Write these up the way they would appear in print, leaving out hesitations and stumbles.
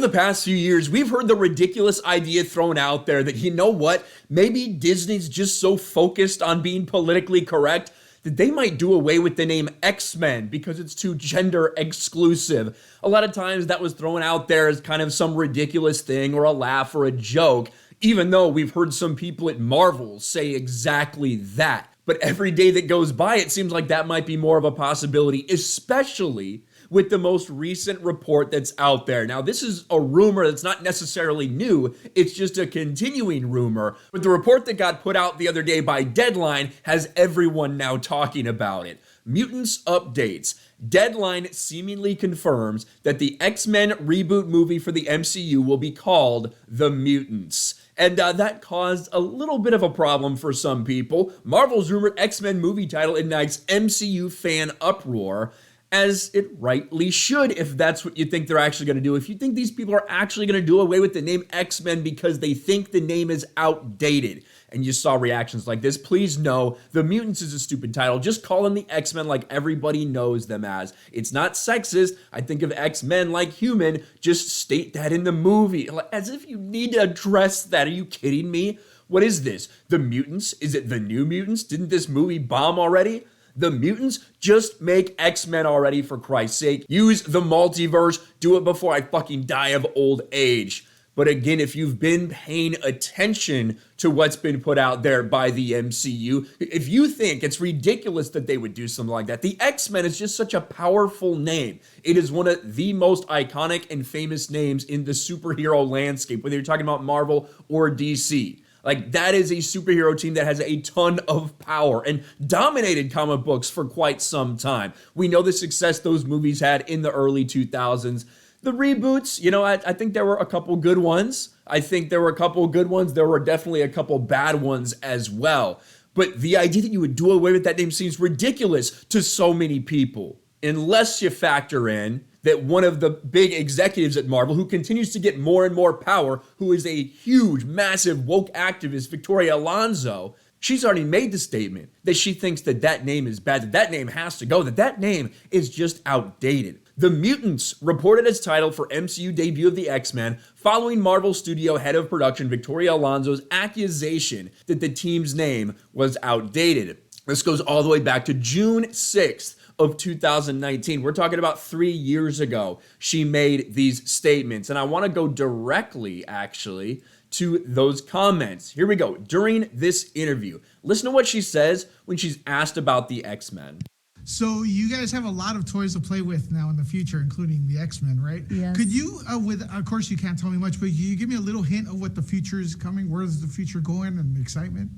the past few years, we've heard the ridiculous idea thrown out there that, you know what, maybe Disney's just so focused on being politically correct that they might do away with the name X-Men because it's too gender exclusive. A lot of times that was thrown out there as kind of some ridiculous thing or a laugh or a joke, even though we've heard some people at Marvel say exactly that. But every day that goes by, it seems like that might be more of a possibility, especially with the most recent report that's out there. Now, this is a rumor that's not necessarily new. It's just a continuing rumor. But the report that got put out the other day by Deadline has everyone now talking about it. Mutants updates. Deadline seemingly confirms that the X-Men reboot movie for the MCU will be called The Mutants. And that caused a little bit of a problem for some people. Marvel's rumored X-Men movie title ignites MCU fan uproar, as it rightly should, if that's what you think they're actually going to do. If you think these people are actually going to do away with the name X-Men because they think the name is outdated, and you saw reactions like this, please know The Mutants is a stupid title. Just call them the X-Men like everybody knows them as. It's not sexist. I think of X-Men like human. Just state that in the movie. As if you need to address that. Are you kidding me? What is this? The Mutants? Is it the New Mutants? Didn't this movie bomb already? The Mutants? Just make X-Men already, for Christ's sake. Use the multiverse. Do it before I fucking die of old age. But again, if you've been paying attention to what's been put out there by the MCU, if you think it's ridiculous that they would do something like that, the X-Men is just such a powerful name. It is one of the most iconic and famous names in the superhero landscape, whether you're talking about Marvel or DC. Like, that is a superhero team that has a ton of power and dominated comic books for quite some time. We know the success those movies had in the early 2000s. The reboots, I think there were a couple good ones. There were definitely a couple bad ones as well. But the idea that you would do away with that name seems ridiculous to so many people, unless you factor in that one of the big executives at Marvel, who continues to get more and more power, who is a huge, massive woke activist, Victoria Alonso, she's already made the statement that she thinks that that name is bad, that that name has to go, that that name is just outdated. The Mutants reported its title for MCU debut of the X-Men following Marvel Studio head of production Victoria Alonso's accusation that the team's name was outdated. This goes all the way back to June 6th of 2019. We're talking about 3 years ago. She made these statements, and I want to go directly, actually, to those comments. Here we go. During this interview, listen to what she says when she's asked about the X-Men. So you guys have a lot of toys to play with now in the future, including the X-Men, right? Yes. Could you, of course you can't tell me much, but can you give me a little hint of what the future is coming? Where is the future going and the excitement?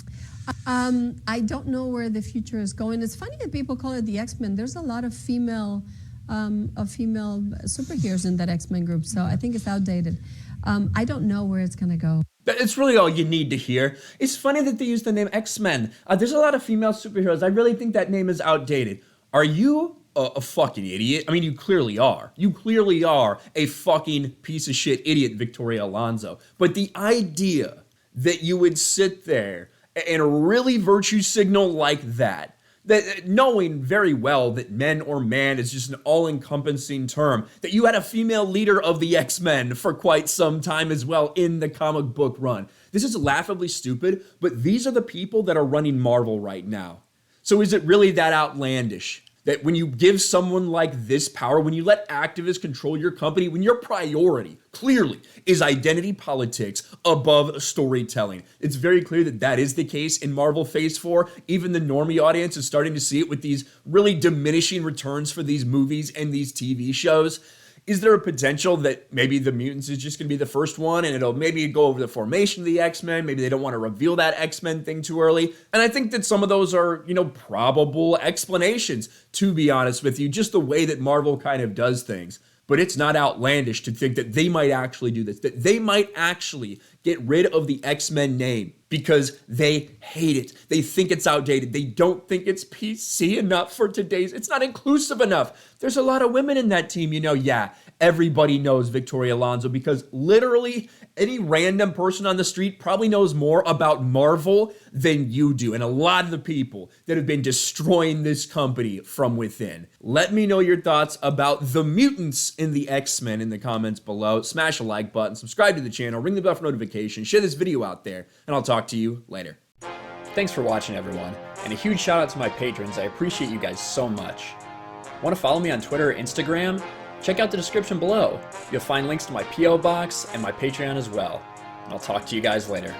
I don't know where the future is going. It's funny that people call it the X-Men. There's a lot of female superheroes in that X-Men group, so I think it's outdated. I don't know where it's going to go. It's really all you need to hear. It's funny that they use the name X-Men. There's a lot of female superheroes. I really think that name is outdated. Are you a fucking idiot? I mean, you clearly are. You clearly are a fucking piece of shit idiot, Victoria Alonso. But the idea that you would sit there and really virtue signal like that knowing very well that men or man is just an all-encompassing term, that you had a female leader of the X-Men for quite some time as well in the comic book run. This is laughably stupid, but these are the people that are running Marvel right now. So is it really that outlandish that when you give someone like this power, when you let activists control your company, when your priority clearly is identity politics above storytelling? It's very clear that that is the case in Marvel Phase 4. Even the normie audience is starting to see it with these really diminishing returns for these movies and these TV shows. Is there a potential that maybe the Mutants is just going to be the first one and it'll maybe go over the formation of the X-Men? Maybe they don't want to reveal that X-Men thing too early. And I think that some of those are, probable explanations, to be honest with you, just the way that Marvel kind of does things. But it's not outlandish to think that they might actually do this, that they might actually get rid of the X-Men name because they hate it. They think it's outdated. They don't think it's PC enough for today's, it's not inclusive enough. There's a lot of women in that team, Yeah, everybody knows Victoria Alonso because literally Any random person on the street probably knows more about Marvel than you do, and a lot of the people that have been destroying this company from within. Let me know your thoughts about the mutants in the X-Men in the comments below. Smash a like button, subscribe to the channel, ring the bell for notifications, share this video out there, and I'll talk to you later. Thanks for watching, everyone, and a huge shout out to my patrons. I appreciate you guys so much. Want to follow me on Twitter or Instagram? Check out the description below. You'll find links to my P.O. box and my Patreon as well. And I'll talk to you guys later.